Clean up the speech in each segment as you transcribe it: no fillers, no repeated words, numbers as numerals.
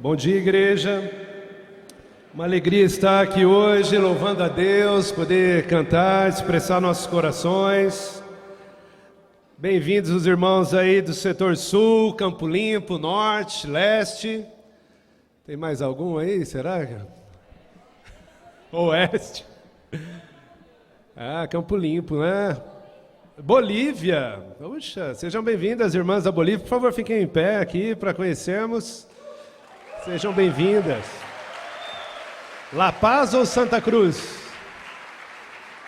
Bom dia, igreja. Uma alegria estar aqui hoje, louvando a Deus, poder cantar, expressar nossos corações. Bem-vindos os irmãos aí do setor sul, Campo Limpo, norte, leste. Tem mais algum aí, será? Oeste. Campo Limpo, né? Bolívia. Puxa, sejam bem-vindas, irmãs da Bolívia. Por favor, fiquem em pé aqui para conhecermos. Sejam bem-vindas. La Paz ou Santa Cruz?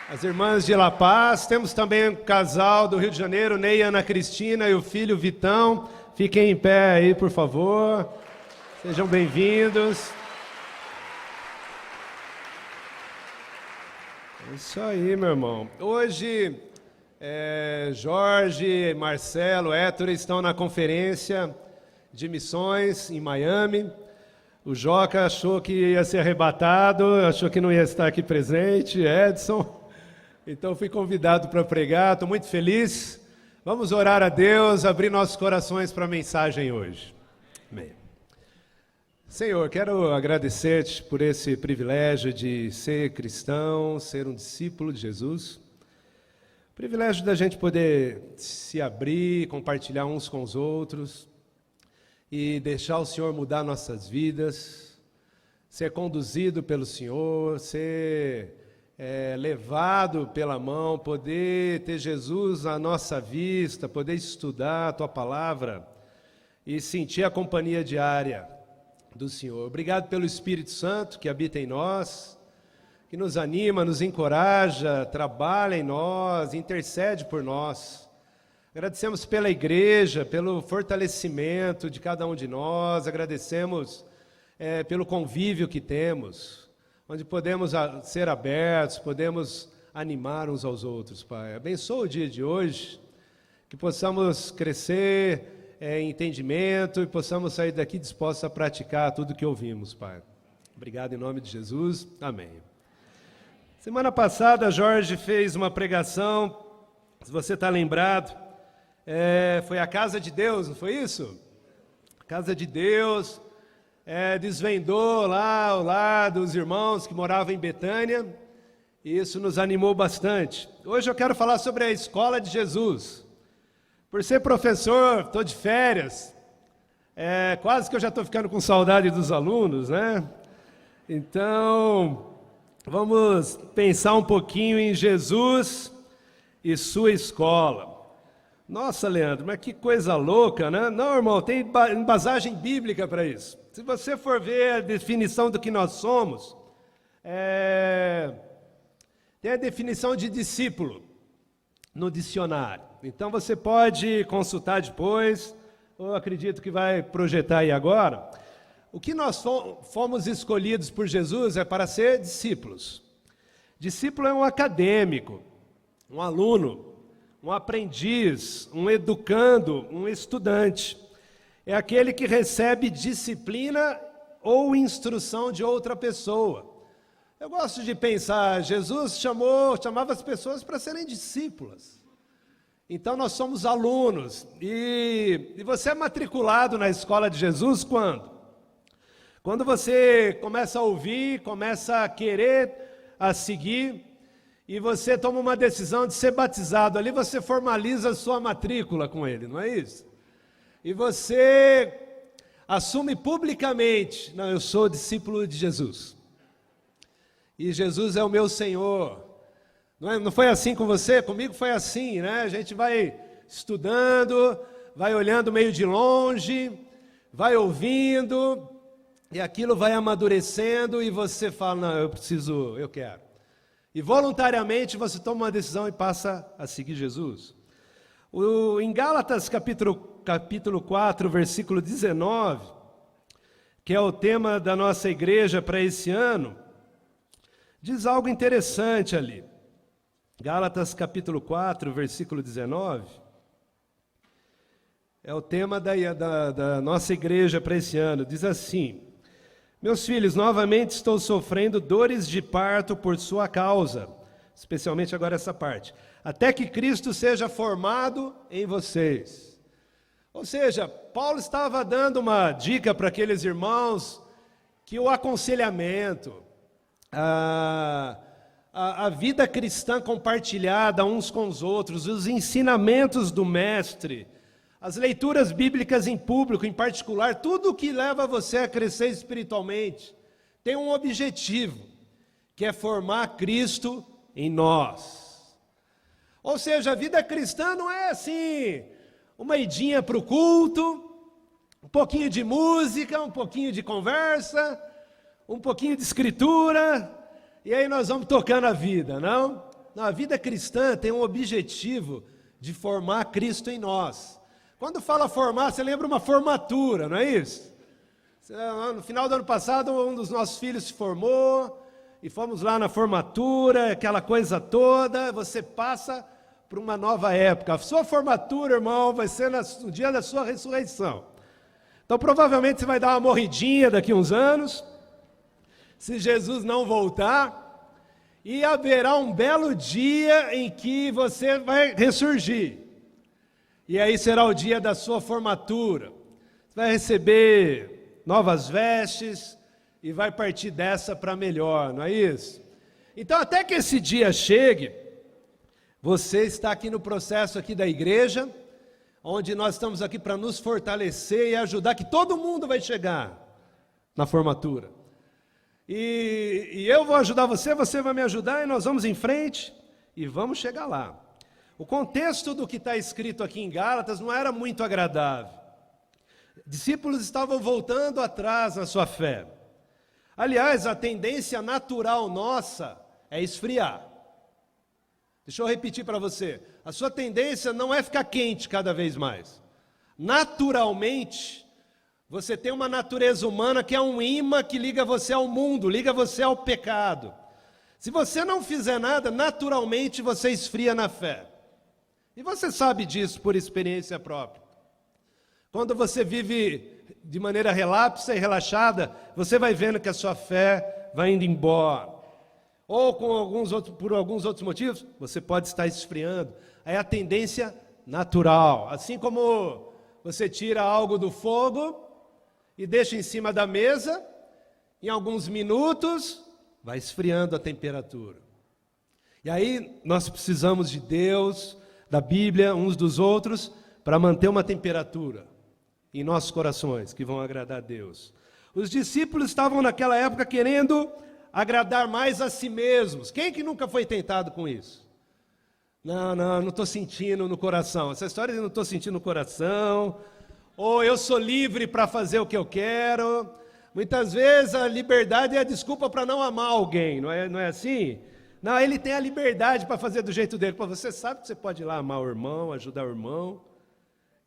As irmãs de La Paz. Temos também um casal do Rio de Janeiro, Ney e Ana Cristina, e o filho Vitão. Fiquem em pé aí, por favor. Sejam bem-vindos. É isso aí, meu irmão. Hoje, Jorge, Marcelo, Héctor estão na conferência de missões em Miami. O Joca achou que ia ser arrebatado, achou que não ia estar aqui presente, Edson. Então fui convidado para pregar, estou muito feliz. Vamos orar a Deus, abrir nossos corações para a mensagem hoje. Amém. Senhor, quero agradecer-te por esse privilégio de ser cristão, ser um discípulo de Jesus. Privilégio da gente poder se abrir, compartilhar uns com os outros e deixar o Senhor mudar nossas vidas, ser conduzido pelo Senhor, ser levado pela mão, poder ter Jesus à nossa vista, poder estudar a Tua Palavra e sentir a companhia diária do Senhor. Obrigado pelo Espírito Santo que habita em nós, que nos anima, nos encoraja, trabalha em nós, intercede por nós. Agradecemos pela igreja, pelo fortalecimento de cada um de nós, agradecemos pelo convívio que temos, onde podemos ser abertos, podemos animar uns aos outros, Pai. Abençoa o dia de hoje, que possamos crescer em entendimento e possamos sair daqui dispostos a praticar tudo que ouvimos, Pai. Obrigado em nome de Jesus, amém. Semana passada, Jorge fez uma pregação, se você está lembrado, foi a Casa de Deus, não foi isso? A Casa de Deus, desvendou lá o lar dos irmãos que moravam em Betânia, e isso nos animou bastante. Hoje eu quero falar sobre a Escola de Jesus. Por ser professor, estou de férias, quase que eu já estou ficando com saudade dos alunos, né? Então, vamos pensar um pouquinho em Jesus e sua escola. Nossa, Leandro, mas que coisa louca, né? Não, irmão, tem embasagem bíblica para isso. Se você for ver a definição do que nós somos, tem a definição de discípulo no dicionário. Então você pode consultar depois, eu acredito que vai projetar aí agora. O que nós fomos escolhidos por Jesus é para ser discípulos. Discípulo é um acadêmico, um aluno, um aprendiz, um educando, um estudante. É aquele que recebe disciplina ou instrução de outra pessoa. Eu gosto de pensar, Jesus chamava as pessoas para serem discípulas. Então nós somos alunos. E você é matriculado na escola de Jesus quando? Quando você começa a ouvir, começa a querer a seguir, e você toma uma decisão de ser batizado, ali você formaliza a sua matrícula com ele, não é isso? E você assume publicamente, não, eu sou discípulo de Jesus. E Jesus é o meu Senhor. Não foi assim com você? Comigo foi assim, né? A gente vai estudando, vai olhando meio de longe, vai ouvindo, e aquilo vai amadurecendo, e você fala, não, eu quero. E voluntariamente você toma uma decisão e passa a seguir Jesus. Em Gálatas capítulo 4, versículo 19, que é o tema da nossa igreja para esse ano, diz algo interessante ali. Gálatas capítulo 4, versículo 19, é o tema da nossa igreja para esse ano. Diz assim: meus filhos, novamente estou sofrendo dores de parto por sua causa, especialmente agora essa parte, até que Cristo seja formado em vocês. Ou seja, Paulo estava dando uma dica para aqueles irmãos que o aconselhamento, a vida cristã compartilhada uns com os outros, os ensinamentos do mestre, as leituras bíblicas em público, em particular, tudo que leva você a crescer espiritualmente, tem um objetivo, que é formar Cristo em nós. Ou seja, a vida cristã não é assim, uma idinha para o culto, um pouquinho de música, um pouquinho de conversa, um pouquinho de escritura, e aí nós vamos tocando a vida, não? Não, a vida cristã tem um objetivo de formar Cristo em nós. Quando fala formar, você lembra uma formatura, não é isso? No final do ano passado, um dos nossos filhos se formou, e fomos lá na formatura, aquela coisa toda, você passa para uma nova época. A sua formatura, irmão, vai ser no dia da sua ressurreição. Então, provavelmente, você vai dar uma morridinha daqui a uns anos, se Jesus não voltar, e haverá um belo dia em que você vai ressurgir. E aí será o dia da sua formatura. Você vai receber novas vestes e vai partir dessa para melhor, não é isso? Então, até que esse dia chegue, você está aqui no processo aqui da igreja, onde nós estamos aqui para nos fortalecer e ajudar, que todo mundo vai chegar na formatura. E eu vou ajudar você, você vai me ajudar, e nós vamos em frente e vamos chegar lá. O contexto do que está escrito aqui em Gálatas não era muito agradável. Discípulos estavam voltando atrás na sua fé. Aliás, a tendência natural nossa é esfriar. Deixa eu repetir para você. A sua tendência não é ficar quente cada vez mais. Naturalmente, você tem uma natureza humana que é um imã que liga você ao mundo, liga você ao pecado. Se você não fizer nada, naturalmente você esfria na fé. E você sabe disso por experiência própria. Quando você vive de maneira relapsa e relaxada, você vai vendo que a sua fé vai indo embora. Ou por alguns outros motivos, você pode estar esfriando. É a tendência natural. Assim como você tira algo do fogo e deixa em cima da mesa, em alguns minutos, vai esfriando a temperatura. E aí nós precisamos de Deus, da Bíblia, uns dos outros, para manter uma temperatura em nossos corações, que vão agradar a Deus. Os discípulos estavam naquela época querendo agradar mais a si mesmos. Quem que nunca foi tentado com isso? Não estou sentindo no coração. Essa história de não estou sentindo no coração, ou eu sou livre para fazer o que eu quero. Muitas vezes a liberdade é a desculpa para não amar alguém, não é assim? Não, ele tem a liberdade para fazer do jeito dele. Pô, você sabe que você pode ir lá amar o irmão, ajudar o irmão,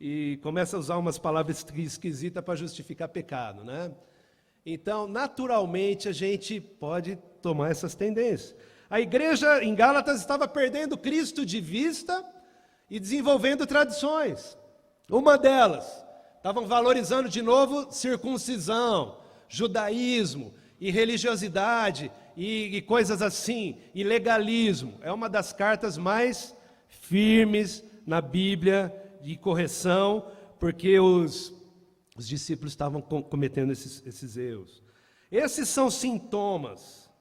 e começa a usar umas palavras esquisitas para justificar pecado, né? Então, naturalmente, a gente pode tomar essas tendências. A igreja em Gálatas estava perdendo Cristo de vista e desenvolvendo tradições. Uma delas, estavam valorizando de novo circuncisão, judaísmo e religiosidade e coisas assim, e legalismo. É uma das cartas mais firmes na Bíblia de correção, porque os discípulos estavam cometendo esses erros. Esses são sintomas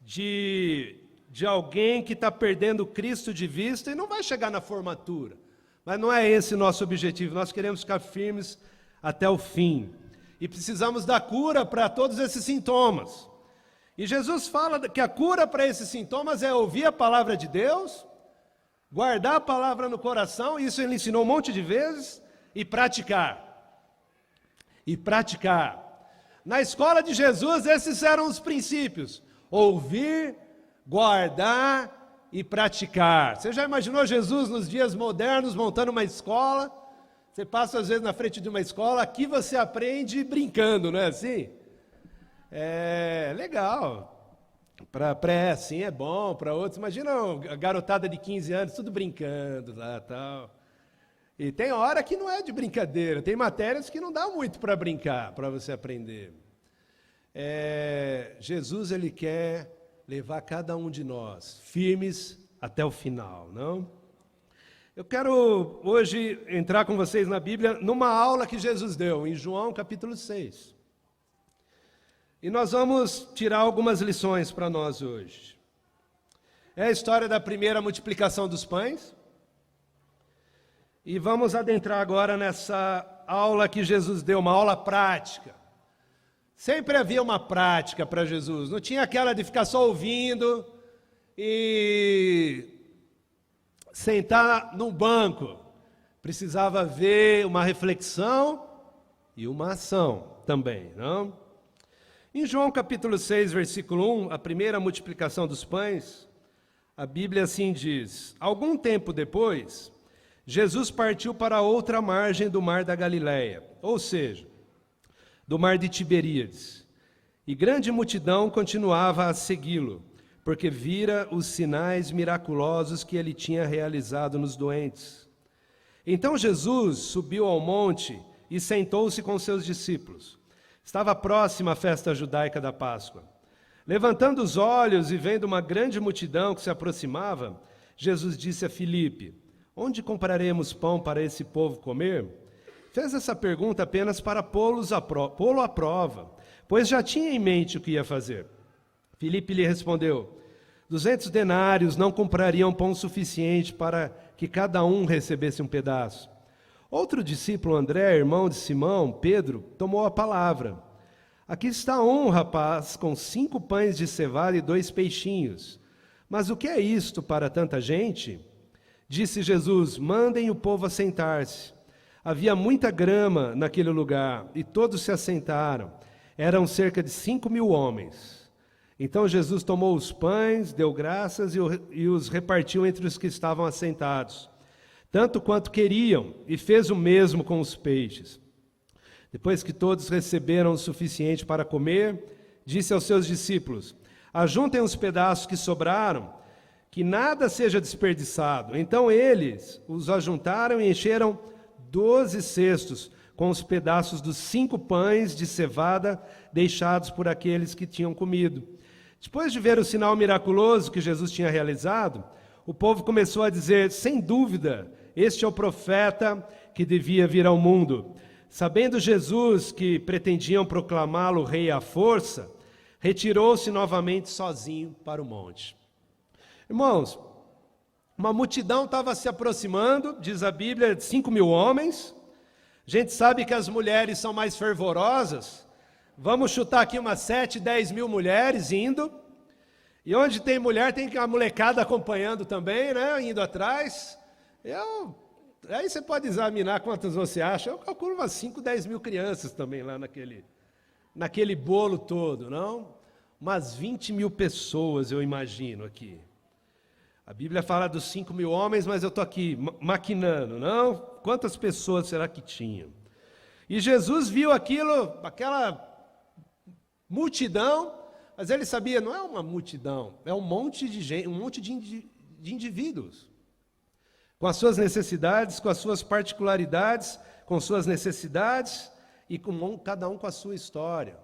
de alguém que está perdendo Cristo de vista e não vai chegar na formatura. Mas não é esse nosso objetivo, nós queremos ficar firmes até o fim. E precisamos da cura para todos esses sintomas. E Jesus fala que a cura para esses sintomas é ouvir a palavra de Deus, guardar a palavra no coração, isso ele ensinou um monte de vezes, e praticar. E praticar. Na escola de Jesus, esses eram os princípios: ouvir, guardar e praticar. Você já imaginou Jesus nos dias modernos montando uma escola? Você passa às vezes na frente de uma escola, aqui você aprende brincando, não é assim? É legal. Para pré, sim, é bom. Para outros, imagina a garotada de 15 anos, tudo brincando lá, tal. E tem hora que não é de brincadeira, tem matérias que não dá muito para brincar, para você aprender. Jesus, ele quer levar cada um de nós firmes até o final, não? Eu quero hoje entrar com vocês na Bíblia numa aula que Jesus deu, em João capítulo 6. E nós vamos tirar algumas lições para nós hoje. É a história da primeira multiplicação dos pães. E vamos adentrar agora nessa aula que Jesus deu, uma aula prática. Sempre havia uma prática para Jesus, não tinha aquela de ficar só ouvindo e sentar num banco. Precisava haver uma reflexão e uma ação também, não? Em João capítulo 6, versículo 1, a primeira multiplicação dos pães, a Bíblia assim diz: algum tempo depois, Jesus partiu para outra margem do mar da Galileia, ou seja, do mar de Tiberíades, e grande multidão continuava a segui-lo, porque vira os sinais miraculosos que ele tinha realizado nos doentes. Então Jesus subiu ao monte e sentou-se com seus discípulos. Estava próxima a festa judaica da Páscoa. Levantando os olhos e vendo uma grande multidão que se aproximava, Jesus disse a Filipe: onde compraremos pão para esse povo comer? Fez essa pergunta apenas para pô-lo à prova, pois já tinha em mente o que ia fazer. Filipe lhe respondeu: 200 denários não comprariam pão suficiente para que cada um recebesse um pedaço. Outro discípulo, André, irmão de Simão, Pedro, tomou a palavra. Aqui está um rapaz com 5 pães de cevada e 2 peixinhos. Mas o que é isto para tanta gente? Disse Jesus: mandem o povo assentar-se. Havia muita grama naquele lugar, e todos se assentaram. Eram cerca de 5.000 homens. Então Jesus tomou os pães, deu graças e os repartiu entre os que estavam assentados, tanto quanto queriam, e fez o mesmo com os peixes. Depois que todos receberam o suficiente para comer, disse aos seus discípulos: ajuntem os pedaços que sobraram, que nada seja desperdiçado. Então eles os ajuntaram e encheram 12 cestos com os pedaços dos 5 pães de cevada deixados por aqueles que tinham comido. Depois de ver o sinal miraculoso que Jesus tinha realizado, o povo começou a dizer: sem dúvida, este é o profeta que devia vir ao mundo. Sabendo Jesus que pretendiam proclamá-lo rei à força, retirou-se novamente sozinho para o monte. Irmãos, uma multidão estava se aproximando, diz a Bíblia, de 5.000 homens. A gente sabe que as mulheres são mais fervorosas. Vamos chutar aqui umas 7, 10 mil mulheres indo. E onde tem mulher, tem a molecada acompanhando também, né? Indo atrás. Aí você pode examinar quantas você acha. Eu calculo umas 5, 10 mil crianças também lá naquele bolo todo, não? Umas 20 mil pessoas, eu imagino aqui. A Bíblia fala dos 5.000 homens, mas eu estou aqui maquinando, não? Quantas pessoas será que tinham? E Jesus viu aquela multidão, mas ele sabia, não é uma multidão, é um monte de gente, um monte de indivíduos, com as suas necessidades, com as suas particularidades, com suas necessidades, e cada um com a sua história.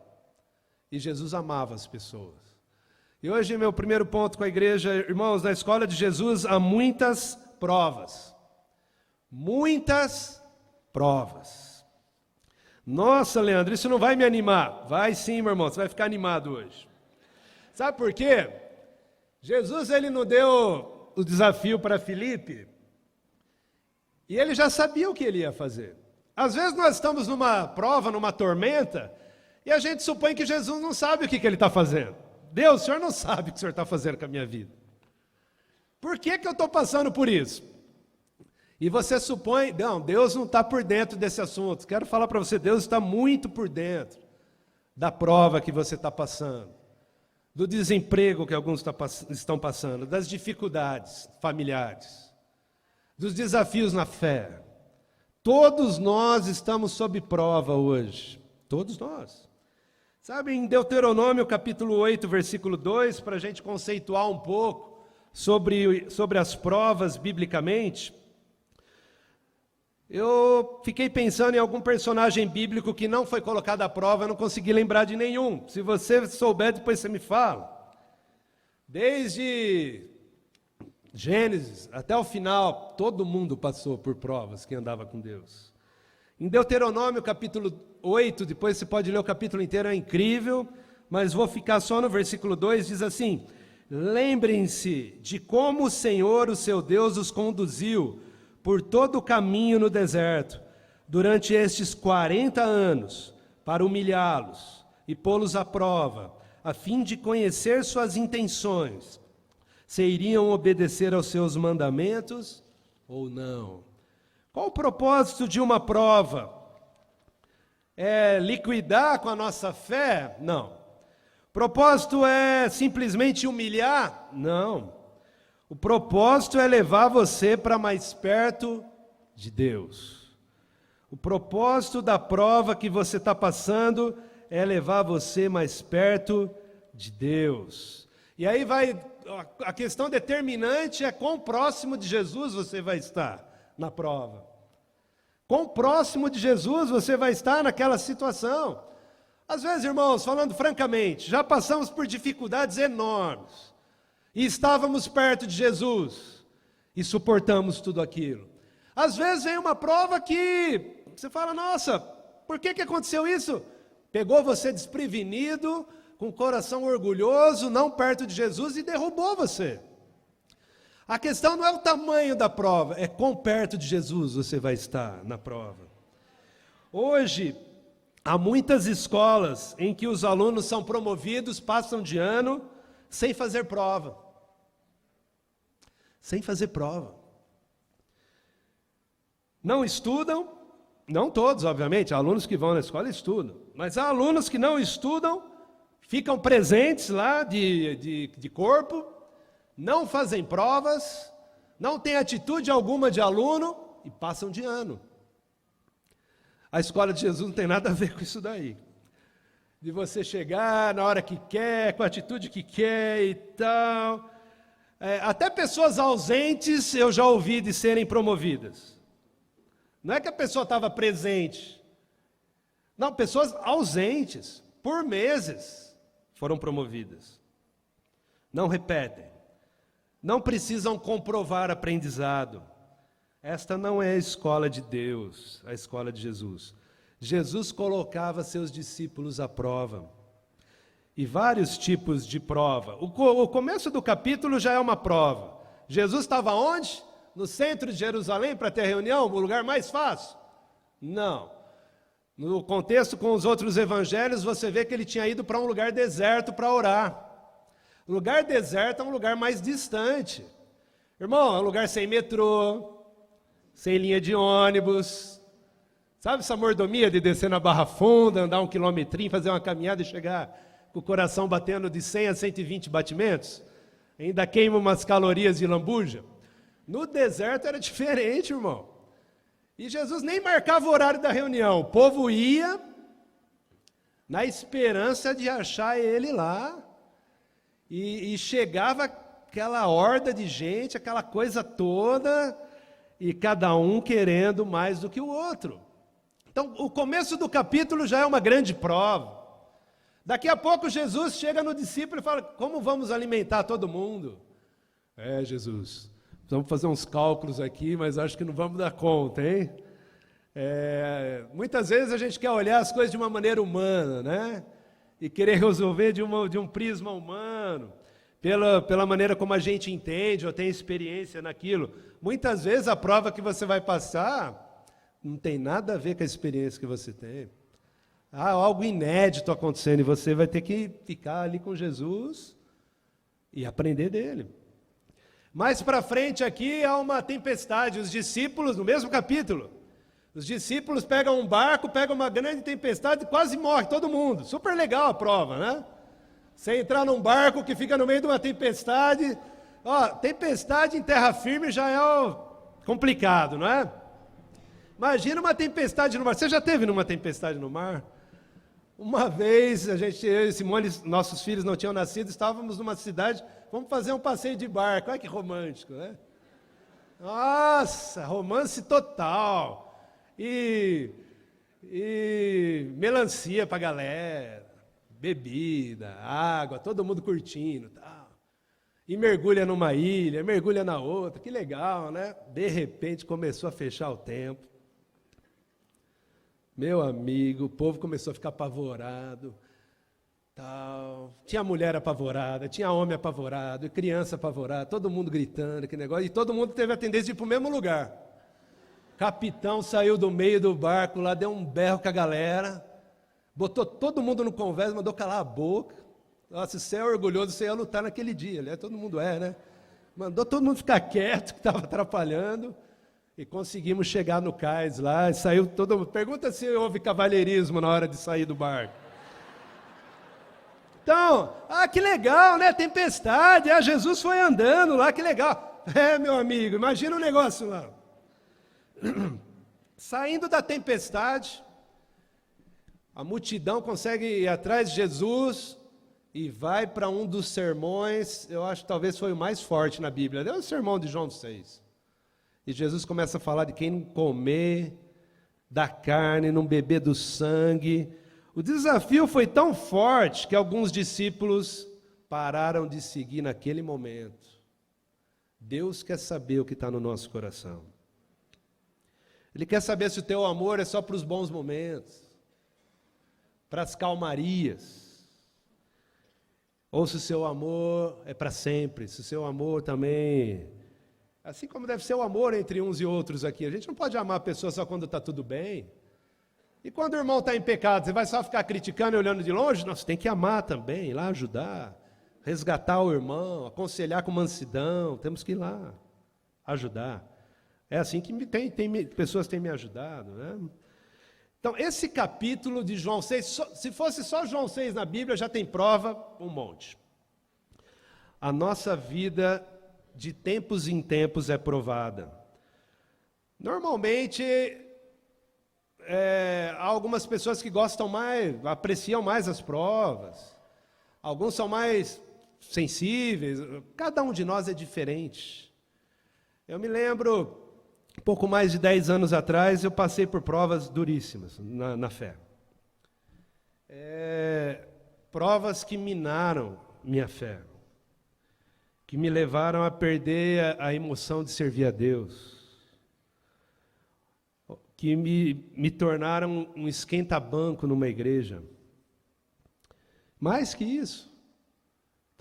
E Jesus amava as pessoas. E hoje, meu primeiro ponto com a igreja, irmãos, na escola de Jesus há muitas provas. Muitas provas. Nossa, Leandro, isso não vai me animar. Vai sim, meu irmão, você vai ficar animado hoje. Sabe por quê? Jesus, ele não deu o desafio para Filipe, e ele já sabia o que ele ia fazer. Às vezes nós estamos numa prova, numa tormenta, e a gente supõe que Jesus não sabe o que ele está fazendo. Deus, o Senhor não sabe o que o Senhor está fazendo com a minha vida. Por que eu estou passando por isso? E você supõe, não, Deus não está por dentro desse assunto. Quero falar para você, Deus está muito por dentro da prova que você está passando, do desemprego que alguns estão passando, das dificuldades familiares, dos desafios na fé. Todos nós estamos sob prova hoje. Todos nós. Sabe, em Deuteronômio capítulo 8, versículo 2, para a gente conceituar um pouco sobre as provas biblicamente, eu fiquei pensando em algum personagem bíblico que não foi colocado à prova, eu não consegui lembrar de nenhum. Se você souber, depois você me fala. Desde Gênesis, até o final, todo mundo passou por provas que andava com Deus. Em Deuteronômio, capítulo 8, depois você pode ler o capítulo inteiro, é incrível, mas vou ficar só no versículo 2, diz assim: lembrem-se de como o Senhor, o seu Deus, os conduziu por todo o caminho no deserto, durante estes 40 anos, para humilhá-los e pô-los à prova, a fim de conhecer suas intenções, se iriam obedecer aos seus mandamentos ou não. Qual o propósito de uma prova? É liquidar com a nossa fé? Não. O propósito é simplesmente humilhar? Não. O propósito é levar você para mais perto de Deus. O propósito da prova que você está passando é levar você mais perto de Deus. E aí a questão determinante é quão próximo de Jesus você vai estar na prova. Quão próximo de Jesus você vai estar naquela situação. Às vezes, irmãos, falando francamente, já passamos por dificuldades enormes e estávamos perto de Jesus e suportamos tudo aquilo. Às vezes vem uma prova que você fala, nossa, por que aconteceu isso? Pegou você desprevenido, com o coração orgulhoso, não perto de Jesus, e derrubou você. A questão não é o tamanho da prova, é quão perto de Jesus você vai estar na prova. Hoje, há muitas escolas em que os alunos são promovidos, passam de ano, sem fazer prova. Sem fazer prova. Não estudam, não todos, obviamente, há alunos que vão na escola estudam, mas há alunos que não estudam, ficam presentes lá de corpo, não fazem provas, não têm atitude alguma de aluno e passam de ano. A escola de Jesus não tem nada a ver com isso daí. De você chegar na hora que quer, com a atitude que quer e tal. Até pessoas ausentes eu já ouvi de serem promovidas. Não é que a pessoa estava presente. Não, pessoas ausentes, por meses, foram promovidas. Não repetem. Não precisam comprovar aprendizado. Esta não é a escola de Deus, a escola de Jesus. Jesus colocava seus discípulos à prova. E vários tipos de prova. O começo do capítulo já é uma prova. Jesus estava onde? No centro de Jerusalém para ter reunião, o lugar mais fácil? Não. No contexto com os outros evangelhos, você vê que ele tinha ido para um lugar deserto para orar. O lugar deserto é um lugar mais distante. Irmão, é um lugar sem metrô, sem linha de ônibus. Sabe essa mordomia de descer na Barra Funda, andar 1 quilometrinho, fazer uma caminhada e chegar com o coração batendo de 100 a 120 batimentos? Ainda queima umas calorias de lambuja. No deserto era diferente, irmão. E Jesus nem marcava o horário da reunião. O povo ia na esperança de achar ele lá. E chegava aquela horda de gente, aquela coisa toda, e cada um querendo mais do que o outro. Então, o começo do capítulo já é uma grande prova. Daqui a pouco Jesus chega no discípulo e fala, como vamos alimentar todo mundo? Jesus, vamos fazer uns cálculos aqui, mas acho que não vamos dar conta, hein? Muitas vezes a gente quer olhar as coisas de uma maneira humana, né? E querer resolver de um prisma humano, pela maneira como a gente entende ou tem experiência naquilo. Muitas vezes a prova que você vai passar não tem nada a ver com a experiência que você tem. Há algo inédito acontecendo e você vai ter que ficar ali com Jesus e aprender dele. Mais para frente aqui há uma tempestade, os discípulos, no mesmo capítulo, os discípulos pegam um barco, pegam uma grande tempestade e quase morre todo mundo. Super legal a prova, né? Você entrar num barco que fica no meio de uma tempestade. Tempestade em terra firme já é complicado, não é? Imagina uma tempestade no mar. Você já teve numa tempestade no mar? Uma vez, eu e Simone, nossos filhos não tinham nascido, estávamos numa cidade, vamos fazer um passeio de barco. Olha que romântico, né? Nossa, romance total. E melancia para a galera, bebida, água, todo mundo curtindo, tal. e mergulha numa ilha, mergulha na outra, que legal, né? De repente começou a fechar o tempo. Meu amigo, o povo começou a ficar apavorado. Tal. Tinha mulher apavorada, tinha homem apavorado, criança apavorada, todo mundo gritando, que negócio, e todo mundo teve a tendência de ir para o mesmo lugar. O capitão saiu do meio do barco lá, deu um berro com a galera, botou todo mundo no conversa, mandou calar a boca. Nossa, você é orgulhoso, você ia lutar naquele dia, né? Todo mundo né? Mandou todo mundo ficar quieto, que estava atrapalhando, e conseguimos chegar no cais lá, e saiu todo mundo. Pergunta se houve cavalheirismo na hora de sair do barco. Então, que legal, né? Tempestade, Jesus foi andando lá, que legal. Meu amigo, imagina um negócio lá. Saindo da tempestade, a multidão consegue ir atrás de Jesus e vai para um dos sermões, eu acho que talvez foi o mais forte na Bíblia, é o sermão de João 6. E Jesus começa a falar de quem não comer da carne, não beber do sangue. O desafio foi tão forte que alguns discípulos pararam de seguir naquele momento. Deus quer saber o que está no nosso coração. Ele quer saber se o teu amor é só para os bons momentos, para as calmarias, ou se o seu amor é para sempre, se o seu amor também... Assim como deve ser o amor entre uns e outros aqui. A gente não pode amar a pessoa só quando está tudo bem. E quando o irmão está em pecado, você vai só ficar criticando e olhando de longe? Não, você tem que amar também, ir lá ajudar, resgatar o irmão, aconselhar com mansidão, temos que ir lá ajudar. É assim que pessoas têm me ajudado, né? Então, esse capítulo de João 6, se fosse só João 6 na Bíblia, já tem prova um monte. A nossa vida, de tempos em tempos, é provada. Normalmente, há algumas pessoas que gostam mais, apreciam mais as provas. Alguns são mais sensíveis. Cada um de nós é diferente. Eu me lembro... pouco mais de 10 anos atrás, eu passei por provas duríssimas na fé. Provas que minaram minha fé, que me levaram a perder a emoção de servir a Deus, que me tornaram um esquenta-banco numa igreja. Mais que isso,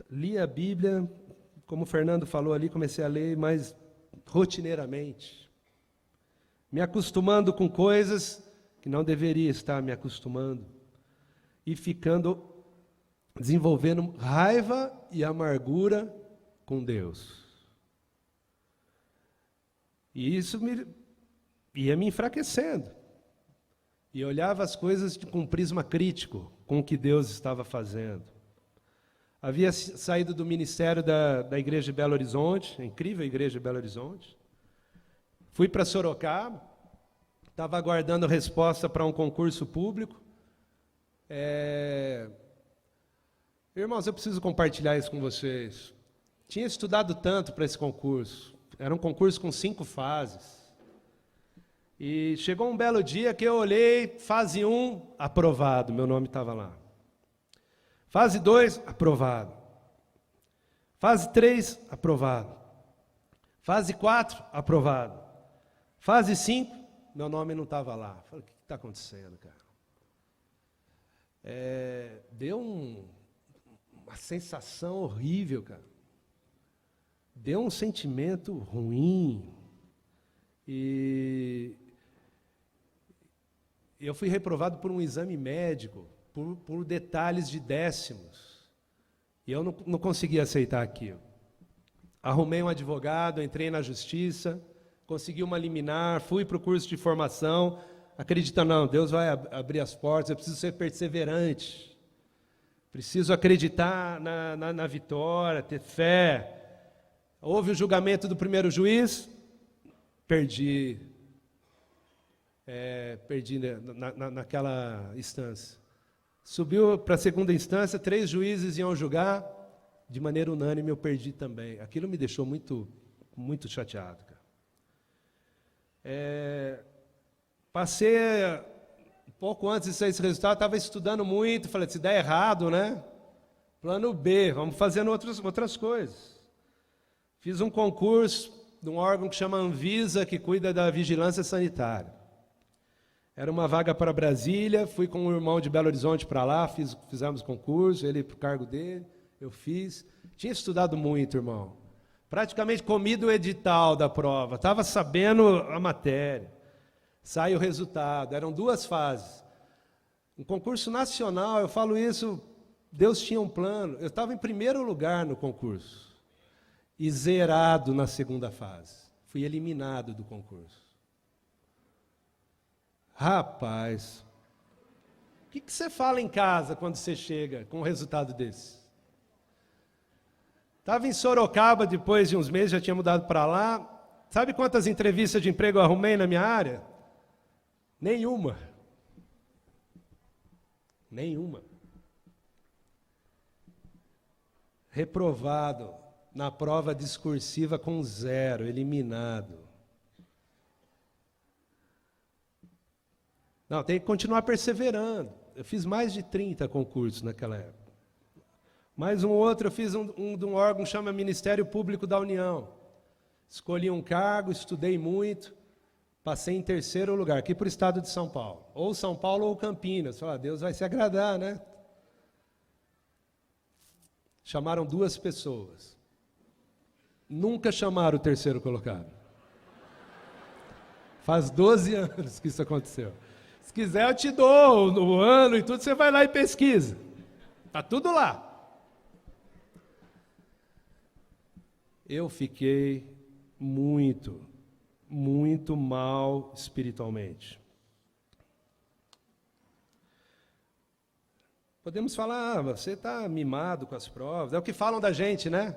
li a Bíblia, como o Fernando falou ali, comecei a ler mais rotineiramente, me acostumando com coisas que não deveria estar me acostumando, e desenvolvendo raiva e amargura com Deus. E isso ia me enfraquecendo. E eu olhava as coisas com um prisma crítico, com o que Deus estava fazendo. Havia saído do ministério da Igreja de Belo Horizonte, a incrível Igreja de Belo Horizonte. Fui para Sorocaba, estava aguardando resposta para um concurso público. Irmãos, eu preciso compartilhar isso com vocês. Tinha estudado tanto para esse concurso. Era um concurso com 5 fases. E chegou um belo dia que eu olhei, fase 1, aprovado, meu nome estava lá. Fase 2, aprovado. Fase 3, aprovado. Fase 4, aprovado. Fase 5, meu nome não estava lá. Falei, o que está acontecendo, cara? Deu uma sensação horrível, cara. Deu um sentimento ruim. E eu fui reprovado por um exame médico, por detalhes de décimos. E eu não consegui aceitar aquilo. Arrumei um advogado, entrei na justiça, consegui uma liminar, fui para o curso de formação, acreditando, não, Deus vai abrir as portas, eu preciso ser perseverante, preciso acreditar na vitória, ter fé. Houve o julgamento do primeiro juiz, perdi naquela instância. Subiu para a segunda instância, 3 juízes iam julgar, de maneira unânime eu perdi também. Aquilo me deixou muito, muito chateado, cara. Passei, um pouco antes de sair esse resultado, estava estudando muito, falei, se der errado, né? Plano B, vamos fazendo outras coisas. Fiz um concurso de um órgão que chama Anvisa, que cuida da vigilância sanitária. Era uma vaga para Brasília, fui com um irmão de Belo Horizonte para lá, fizemos concurso, ele para o cargo dele, eu fiz. Tinha estudado muito, irmão. Praticamente comido o edital da prova, estava sabendo a matéria. Sai o resultado, eram 2 fases. Um concurso nacional, eu falo isso, Deus tinha um plano. Eu estava em primeiro lugar no concurso e zerado na segunda fase. Fui eliminado do concurso. Rapaz, o que você fala em casa quando você chega com um resultado desse? Estava em Sorocaba, depois de uns meses, já tinha mudado para lá. Sabe quantas entrevistas de emprego eu arrumei na minha área? Nenhuma. Nenhuma. Reprovado na prova discursiva com 0, eliminado. Não, tem que continuar perseverando. Eu fiz mais de 30 concursos naquela época. Mais um outro, eu fiz um de um órgão que chama Ministério Público da União. Escolhi um cargo, estudei muito, passei em 3º lugar, aqui para o estado de São Paulo. Ou São Paulo ou Campinas. Falei, Deus vai se agradar, né? Chamaram 2 pessoas. Nunca chamaram o 3º colocado. Faz 12 anos que isso aconteceu. Se quiser, eu te dou o ano e tudo, você vai lá e pesquisa. Está tudo lá. Eu fiquei muito mal espiritualmente. Podemos falar, você está mimado com as provas. É o que falam da gente, né?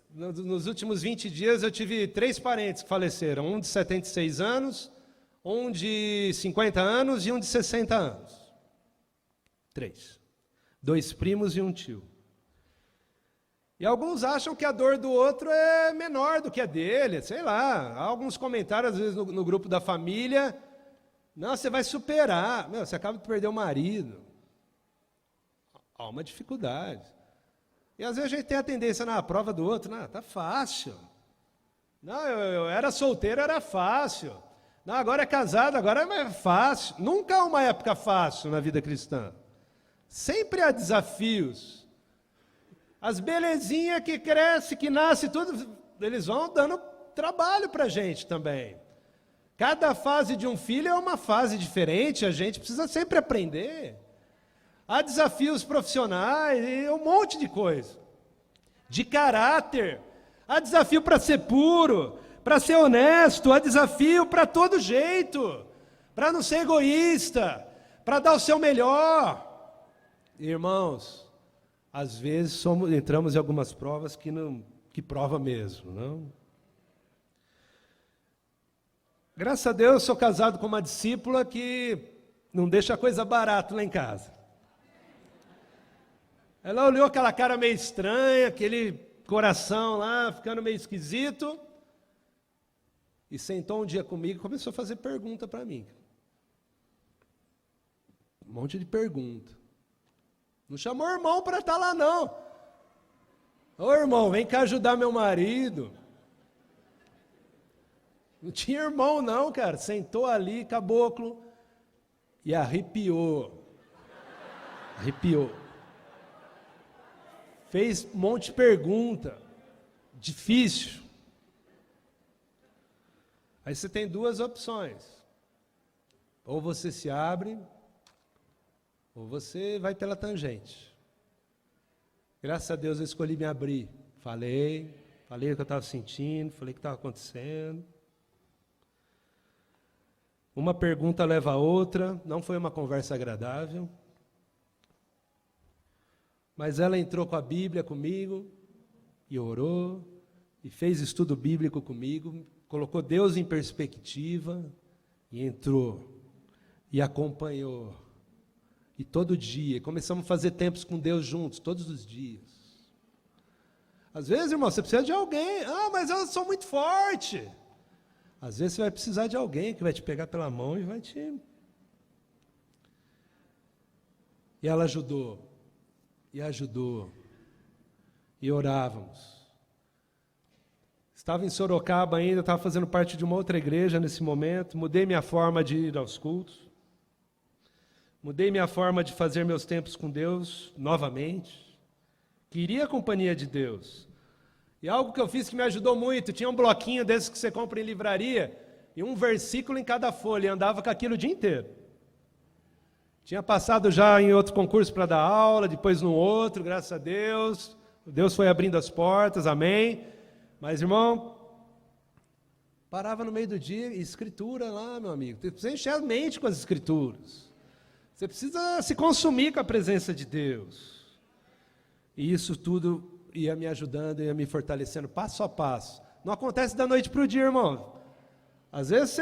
Nos últimos 20 dias eu tive 3 parentes que faleceram. Um de 76 anos, um de 50 anos e um de 60 anos. 3. 2 primos e um tio. E alguns acham que a dor do outro é menor do que a dele, sei lá. Há alguns comentários, às vezes, no grupo da família. Não, você vai superar. Meu, você acaba de perder o marido. Há uma dificuldade. E às vezes a gente tem a tendência, na prova do outro, não, tá fácil. Não, eu era solteiro, era fácil. Não, agora é casado, agora é mais fácil. Nunca há uma época fácil na vida cristã. Sempre há desafios. As belezinhas que crescem, que nascem, tudo, eles vão dando trabalho para a gente também. Cada fase de um filho é uma fase diferente, a gente precisa sempre aprender. Há desafios profissionais e um monte de coisa. De caráter. Há desafio para ser puro, para ser honesto, há desafio para todo jeito. Para não ser egoísta, para dar o seu melhor. Irmãos, às vezes entramos em algumas provas que prova mesmo, não? Graças a Deus, sou casado com uma discípula que não deixa a coisa barata lá em casa. Ela olhou aquela cara meio estranha, aquele coração lá, ficando meio esquisito, e sentou um dia comigo e começou a fazer pergunta para mim. Um monte de pergunta. Não chamou o irmão para estar lá, não. Ô irmão, vem cá ajudar meu marido. Não tinha irmão, não, cara. Sentou ali, caboclo, e arrepiou. Arrepiou. Fez um monte de pergunta. Difícil. Aí você tem 2 opções. Ou você se abre, ou você vai pela tangente. Graças a Deus eu escolhi me abrir. Falei o que eu estava sentindo, falei o que estava acontecendo. Uma pergunta leva a outra, não foi uma conversa agradável. Mas ela entrou com a Bíblia comigo, e orou, e fez estudo bíblico comigo, colocou Deus em perspectiva, e entrou, e acompanhou. E todo dia, começamos a fazer tempos com Deus juntos, todos os dias. Às vezes, irmão, você precisa de alguém. Ah, mas eu sou muito forte. Às vezes você vai precisar de alguém que vai te pegar pela mão e vai te... E ela ajudou, e orávamos. Estava em Sorocaba ainda, estava fazendo parte de uma outra igreja nesse momento, mudei minha forma de ir aos cultos, mudei minha forma de fazer meus tempos com Deus novamente, queria a companhia de Deus. E algo que eu fiz que me ajudou muito, tinha um bloquinho desses que você compra em livraria, e um versículo em cada folha, e andava com aquilo o dia inteiro. Tinha passado já em outro concurso para dar aula, depois num outro, graças a Deus. Deus foi abrindo as portas, amém. Mas, irmão, parava no meio do dia, escritura lá, meu amigo. Você precisa encher a mente com as escrituras. Você precisa se consumir com a presença de Deus. E isso tudo ia me ajudando, ia me fortalecendo passo a passo. Não acontece da noite para o dia, irmão. Às vezes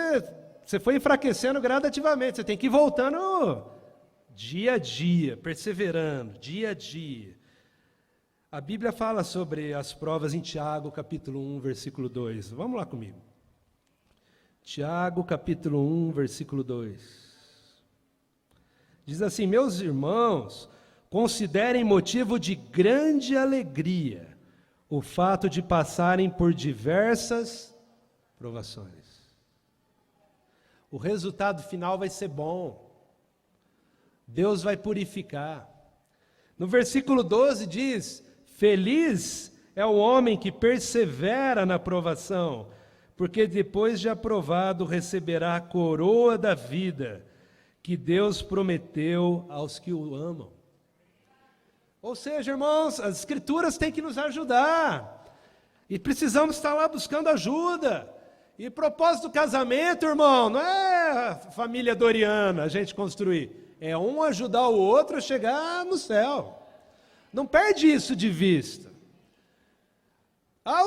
você foi enfraquecendo gradativamente, você tem que ir voltando dia a dia, perseverando, dia a dia. A Bíblia fala sobre as provas em Tiago, capítulo 1, versículo 2. Vamos lá comigo. Tiago, capítulo 1, versículo 2. Diz assim: meus irmãos, considerem motivo de grande alegria o fato de passarem por diversas provações. O resultado final vai ser bom. Deus vai purificar. No versículo 12 diz: feliz é o homem que persevera na provação, porque depois de aprovado receberá a coroa da vida que Deus prometeu aos que o amam. Ou seja, irmãos, as escrituras têm que nos ajudar, e precisamos estar lá buscando ajuda. E propósito do casamento, irmão, não é a família doriana a gente construir, é um ajudar o outro a chegar no céu. Não perde isso de vista.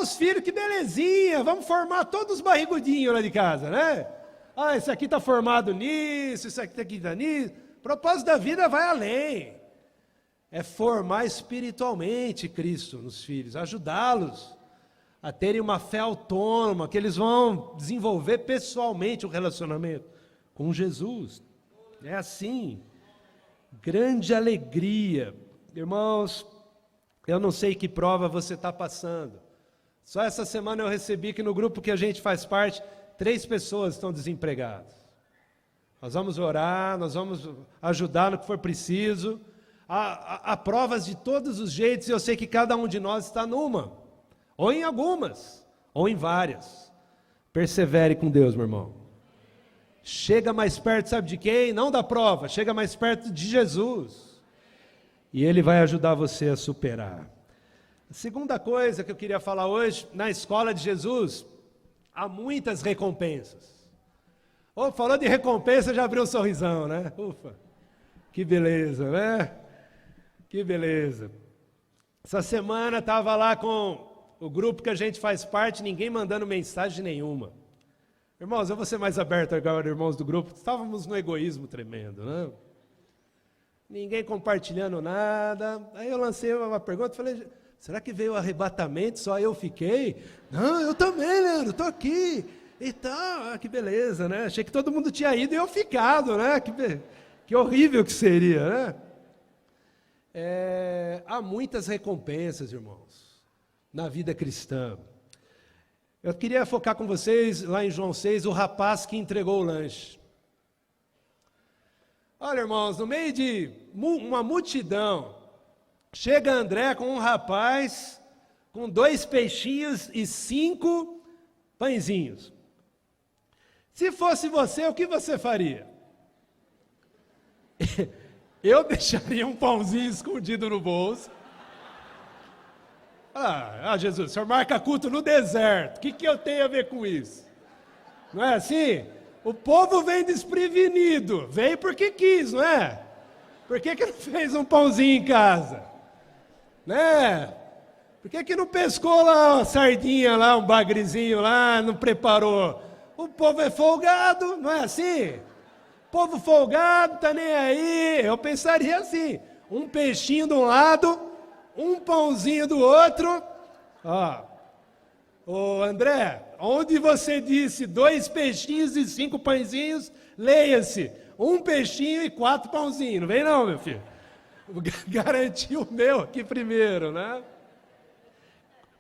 Os filhos, que belezinha, vamos formar todos os barrigudinhos lá de casa, né? Esse aqui está formado nisso, esse aqui está nisso. O propósito da vida vai além. É formar espiritualmente Cristo nos filhos, ajudá-los a terem uma fé autônoma, que eles vão desenvolver pessoalmente o relacionamento com Jesus. É assim. Grande alegria. Irmãos, eu não sei que prova você está passando. Só essa semana eu recebi que no grupo que a gente faz parte, 3 pessoas estão desempregadas. Nós vamos orar, nós vamos ajudar no que for preciso. Há provas de todos os jeitos, e eu sei que cada um de nós está numa, ou em algumas, ou em várias. Persevere com Deus, meu irmão. Chega mais perto, sabe de quem? Não da prova, chega mais perto de Jesus. E Ele vai ajudar você a superar. A segunda coisa que eu queria falar hoje, na escola de Jesus, há muitas recompensas. Falou de recompensa, já abriu um sorrisão, né? Ufa, que beleza, né? Que beleza. Essa semana estava lá com o grupo que a gente faz parte, ninguém mandando mensagem nenhuma. Irmãos, eu vou ser mais aberto agora, irmãos do grupo. Estávamos no egoísmo tremendo, né? Ninguém compartilhando nada. Aí eu lancei uma pergunta, falei: será que veio o arrebatamento, só eu fiquei? Não, eu também, Leandro, estou aqui. E tal, que beleza, né? Achei que todo mundo tinha ido e eu ficado, né? Que horrível que seria, né? Há muitas recompensas, irmãos, na vida cristã. Eu queria focar com vocês, lá em João 6, o rapaz que entregou o lanche. Olha, irmãos, no meio de uma multidão, chega André com um rapaz com 2 peixinhos e 5 pãezinhos. Se fosse você, o que você faria? Eu deixaria um pãozinho escondido no bolso. Jesus, o senhor marca culto no deserto, o que eu tenho a ver com isso? Não é assim? O povo vem desprevenido, veio porque quis, não é? Por que não fez um pãozinho em casa? Né? Por que não pescou lá uma sardinha, lá, um bagrezinho lá, não preparou? O povo é folgado, não é assim? Povo folgado, tá nem aí. Eu pensaria assim: um peixinho de um lado, um pãozinho do outro. Ô André, onde você disse 2 peixinhos e 5 pãezinhos, leia-se: 1 peixinho e 4 pãozinhos. Não vem não, meu filho. Vou garantir o meu aqui primeiro, né?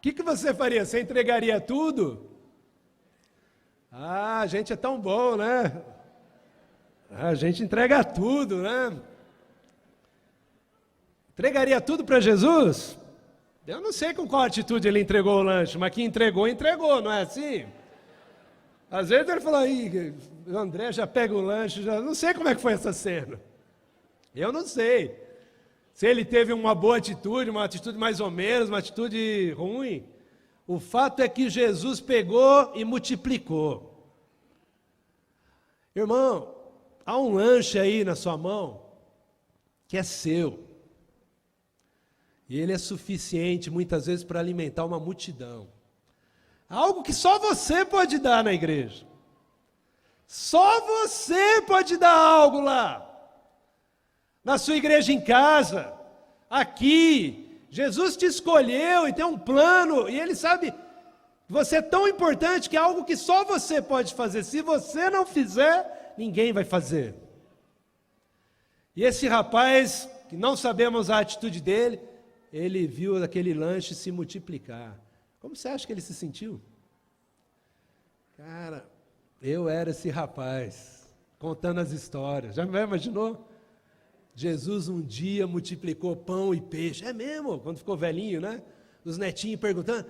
que você faria? Você entregaria tudo? Ah, a gente é tão bom, né? A gente entrega tudo, né? Entregaria tudo para Jesus? Eu não sei com qual atitude ele entregou o lanche, mas que entregou, entregou, não é assim? Às vezes ele falou, aí, o André já pega o lanche, já não sei como é que foi essa cena. Eu não sei. Se ele teve uma boa atitude, uma atitude mais ou menos, uma atitude ruim. O fato é que Jesus pegou e multiplicou. Irmão, há um lanche aí na sua mão que é seu. E ele é suficiente, muitas vezes, para alimentar uma multidão. Algo que só você pode dar na igreja. Só você pode dar algo lá. Na sua igreja em casa, aqui. Jesus te escolheu e tem um plano, e Ele sabe que você é tão importante que é algo que só você pode fazer. Se você não fizer, ninguém vai fazer. E esse rapaz, que não sabemos a atitude dele, ele viu aquele lanche se multiplicar. Como você acha que ele se sentiu? Cara, eu era esse rapaz, contando as histórias. Já imaginou? Jesus um dia multiplicou pão e peixe. É mesmo? Quando ficou velhinho, né? Os netinhos perguntando,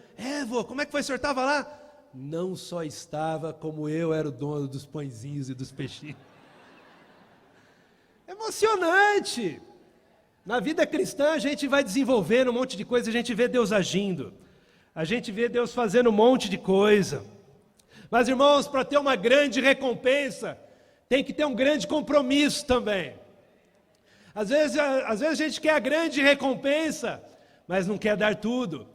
vô, como é que foi? O senhor estava lá? Não só estava, como eu era o dono dos pãezinhos e dos peixinhos. Emocionante! Na vida cristã a gente vai desenvolvendo um monte de coisa, a gente vê Deus agindo. A gente vê Deus fazendo um monte de coisa. Mas, irmãos, para ter uma grande recompensa, tem que ter um grande compromisso também. Às vezes a gente quer a grande recompensa, mas não quer dar tudo.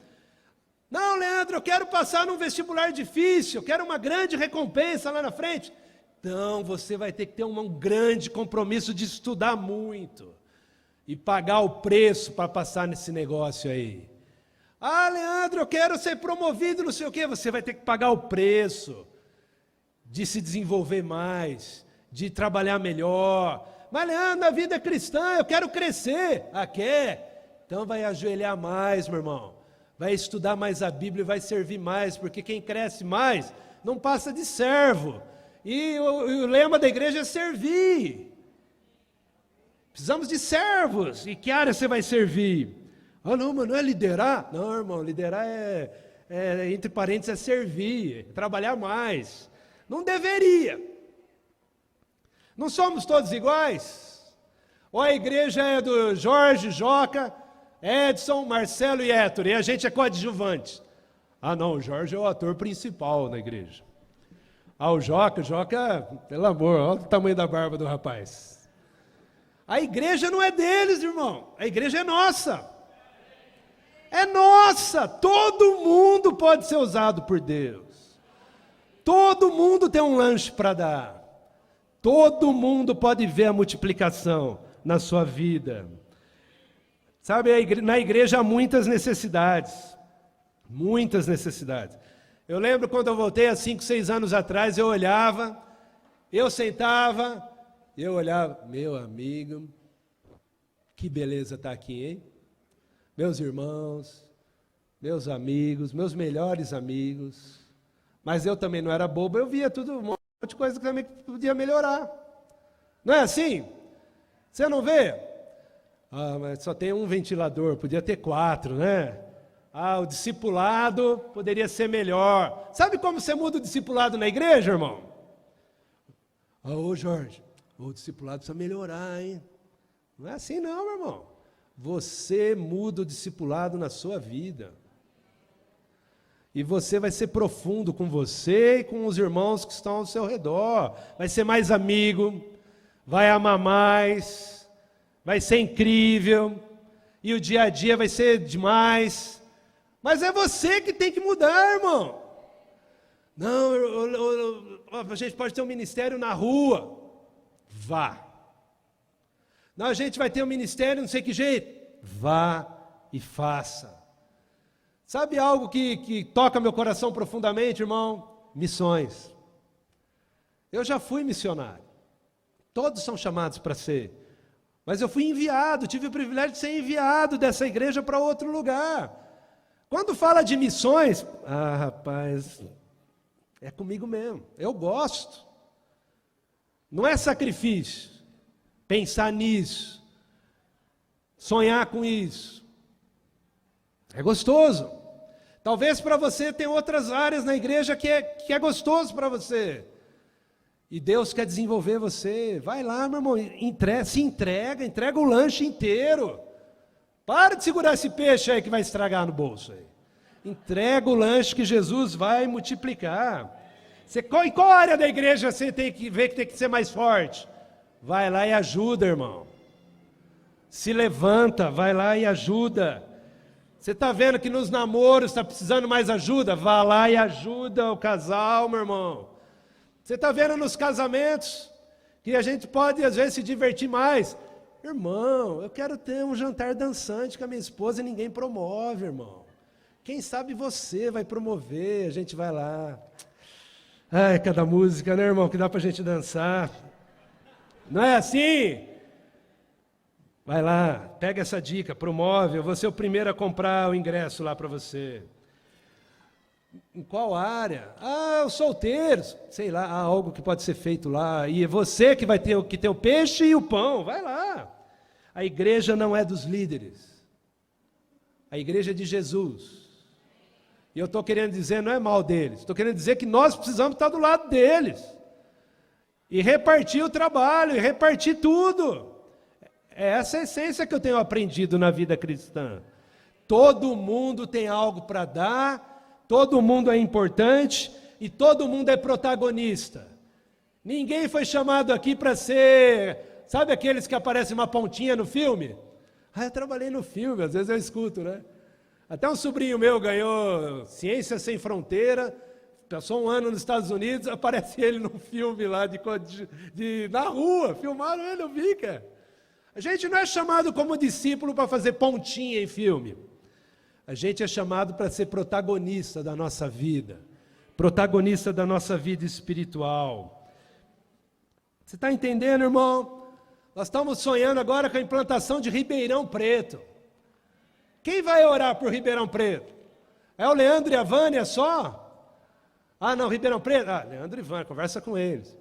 Não, Leandro, eu quero passar num vestibular difícil, eu quero uma grande recompensa lá na frente. Então, você vai ter que ter um grande compromisso de estudar muito e pagar o preço para passar nesse negócio aí. Ah, Leandro, eu quero ser promovido, não sei o quê. Você vai ter que pagar o preço de se desenvolver mais, de trabalhar melhor. Mas, Leandro, na vida cristã, eu quero crescer. Ah, quer? Então vai ajoelhar mais, meu irmão. Vai estudar mais a Bíblia e vai servir mais, porque quem cresce mais não passa de servo. E o lema da igreja é servir. Precisamos de servos. E que área você vai servir? Ah, não, mas não é liderar? Não, irmão, liderar entre parênteses, é servir, é trabalhar mais. Não deveria. Não somos todos iguais? Ou a igreja é do Jorge, Joca, Edson, Marcelo e Héctor, e a gente é coadjuvante. Ah, não, o Jorge é o ator principal na igreja. Ah, o Joca, pelo amor, olha o tamanho da barba do rapaz. A igreja não é deles, irmão, a igreja é nossa. É nossa, todo mundo pode ser usado por Deus. Todo mundo tem um lanche para dar. Todo mundo pode ver a multiplicação na sua vida. Sabe, na igreja há muitas necessidades. Muitas necessidades. Eu lembro quando eu voltei há 5, 6 anos atrás, eu olhava, eu sentava, eu olhava, meu amigo, que beleza estar aqui, hein? Meus irmãos, meus amigos, meus melhores amigos. Mas eu também não era bobo, eu via tudo, um monte de coisa que também podia melhorar. Não é assim? Você não vê? Ah, mas só tem um ventilador, podia ter 4, né? Ah, o discipulado poderia ser melhor. Sabe como você muda o discipulado na igreja, irmão? Ah, ô Jorge, o discipulado precisa melhorar, hein? Não é assim não, meu irmão. Você muda o discipulado na sua vida. E você vai ser profundo com você e com os irmãos que estão ao seu redor. Vai ser mais amigo, vai amar mais, vai ser incrível, e o dia a dia vai ser demais. Mas é você que tem que mudar, irmão. Não, a gente pode ter um ministério na rua. Vá. Não, a gente vai ter um ministério, não sei que jeito. Vá e faça. Sabe algo que toca meu coração profundamente, irmão? Missões. Eu já fui missionário. Todos são chamados para ser. Mas eu fui enviado, tive o privilégio de ser enviado dessa igreja para outro lugar. Quando fala de missões, rapaz, é comigo mesmo, eu gosto. Não é sacrifício pensar nisso, sonhar com isso. É gostoso. Talvez para você tem outras áreas na igreja que é gostoso para você. E Deus quer desenvolver você. Vai lá, meu irmão, entrega o lanche inteiro. Para de segurar esse peixe aí que vai estragar no bolso aí. Entrega o lanche que Jesus vai multiplicar. Em qual área da igreja você tem que ver que tem que ser mais forte? Vai lá e ajuda, irmão. Se levanta, vai lá e ajuda. Você está vendo que nos namoros está precisando mais ajuda? Vá lá e ajuda o casal, meu irmão. Você está vendo nos casamentos que a gente pode às vezes se divertir mais? Irmão, eu quero ter um jantar dançante com a minha esposa e ninguém promove, irmão. Quem sabe você vai promover, a gente vai lá. Ai, cada música, né, irmão, que dá para a gente dançar. Não é assim? Vai lá, pega essa dica, promove, eu vou ser o primeiro a comprar o ingresso lá para você. Em qual área? Os solteiros, sei lá, há algo que pode ser feito lá. E é você que vai ter o peixe e o pão, vai lá. A igreja não é dos líderes. A igreja é de Jesus. E eu estou querendo dizer, não é mal deles, estou querendo dizer que nós precisamos estar do lado deles. E repartir o trabalho, e repartir tudo. É essa a essência que eu tenho aprendido na vida cristã. Todo mundo tem algo para dar, todo mundo é importante e todo mundo é protagonista. Ninguém foi chamado aqui para ser, sabe aqueles que aparecem uma pontinha no filme? Eu trabalhei no filme, às vezes eu escuto, né? Até um sobrinho meu ganhou Ciência Sem Fronteira, passou um ano nos Estados Unidos, aparece ele num filme lá na rua, filmaram ele, eu vi, cara. A gente não é chamado como discípulo para fazer pontinha em filme. A gente é chamado para ser protagonista da nossa vida. Protagonista da nossa vida espiritual. Você está entendendo, irmão? Nós estamos sonhando agora com a implantação de Ribeirão Preto. Quem vai orar por Ribeirão Preto? É o Leandro e a Vânia só? Não, Ribeirão Preto? Leandro e Vânia, conversa com eles.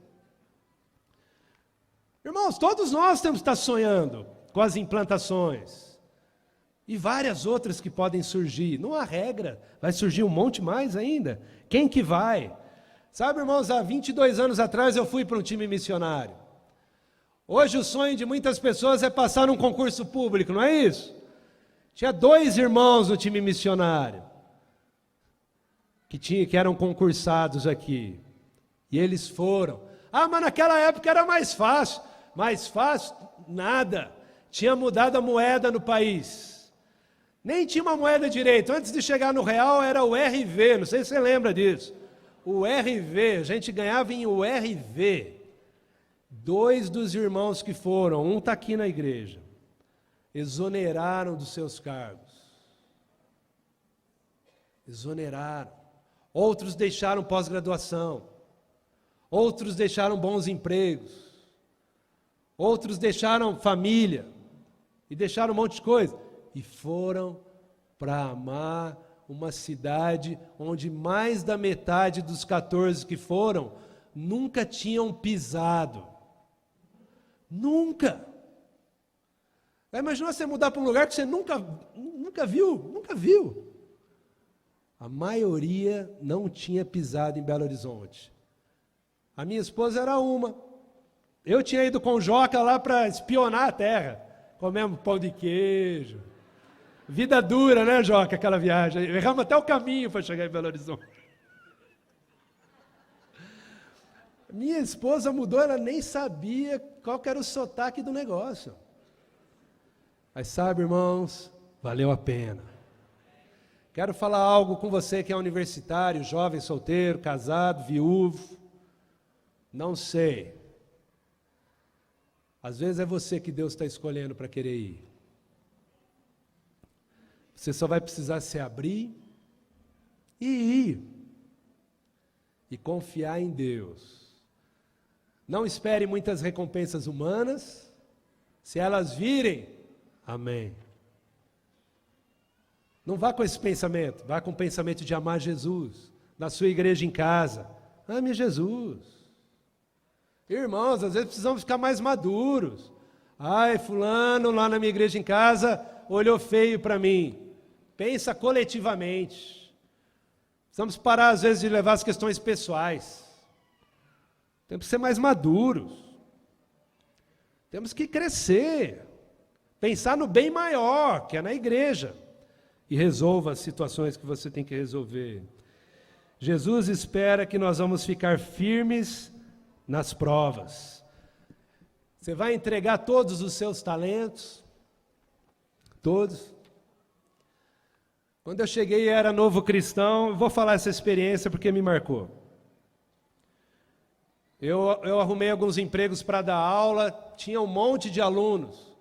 Irmãos, todos nós temos que estar sonhando com as implantações. E várias outras que podem surgir. Não há regra, vai surgir um monte mais ainda. Quem que vai? Sabe, irmãos, há 22 anos atrás eu fui para um time missionário. Hoje o sonho de muitas pessoas é passar num concurso público, não é isso? Tinha 2 irmãos no time missionário, que eram concursados aqui. E eles foram. Mas naquela época era mais fácil. Mais fácil? Nada. Tinha mudado a moeda no país. Nem tinha uma moeda direito. Antes de chegar no real era o RV, não sei se você lembra disso. O RV, a gente ganhava em URV. 2 dos irmãos que foram, um está aqui na igreja, exoneraram dos seus cargos. Exoneraram. Outros deixaram pós-graduação. Outros deixaram bons empregos. Outros deixaram família. E deixaram um monte de coisa. E foram para amar uma cidade onde mais da metade dos 14 que foram nunca tinham pisado. Nunca. Imagina você mudar para um lugar que você nunca viu. A maioria não tinha pisado em Belo Horizonte. A minha esposa era uma. Eu tinha ido com o Joca lá para espionar a terra. Comemos pão de queijo. Vida dura, né, Joca, aquela viagem. Erramos até o caminho para chegar em Belo Horizonte. Minha esposa mudou, ela nem sabia qual que era o sotaque do negócio. Mas sabe, irmãos, valeu a pena. Quero falar algo com você que é universitário, jovem, solteiro, casado, viúvo. Não sei. Às vezes é você que Deus está escolhendo para querer ir. Você só vai precisar se abrir e ir. E confiar em Deus. Não espere muitas recompensas humanas. Se elas virem, amém. Não vá com esse pensamento, vá com o pensamento de amar Jesus, na sua igreja em casa. Ame Jesus. Irmãos, às vezes precisamos ficar mais maduros. Ai, fulano lá na minha igreja em casa olhou feio para mim. Pensa coletivamente. Precisamos parar às vezes de levar as questões pessoais. Temos que ser mais maduros. Temos que crescer. Pensar no bem maior, que é na igreja. E resolva as situações que você tem que resolver. Jesus espera que nós vamos ficar firmes nas provas. Você vai entregar todos os seus talentos? Todos? Quando eu cheguei e era novo cristão, eu vou falar essa experiência porque me marcou. Eu arrumei alguns empregos para dar aula, tinha um monte de alunos,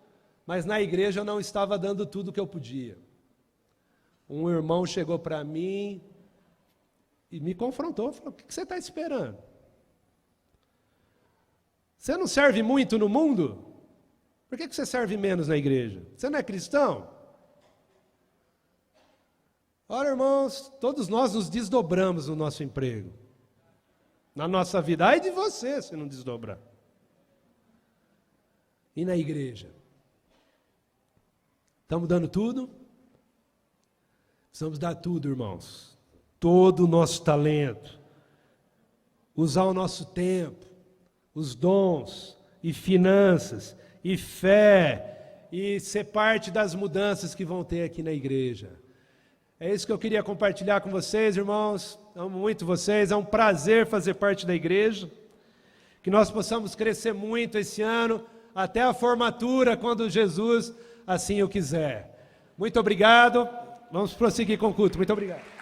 mas na igreja eu não estava dando tudo o que eu podia. Um irmão chegou para mim e me confrontou, falou: o que você está esperando? Você não serve muito no mundo? Por que você serve menos na igreja? Você não é cristão? Ora, irmãos, todos nós nos desdobramos no nosso emprego, na nossa vida. Ai de você se não desdobrar. E na igreja? Estamos dando tudo? Precisamos dar tudo, irmãos. Todo o nosso talento. Usar o nosso tempo, os dons e finanças e fé e ser parte das mudanças que vão ter aqui na igreja. É isso que eu queria compartilhar com vocês, irmãos. Amo muito vocês, é um prazer fazer parte da igreja. Que nós possamos crescer muito esse ano, até a formatura, quando Jesus assim o quiser. Muito obrigado. Vamos prosseguir com o culto. Muito obrigado.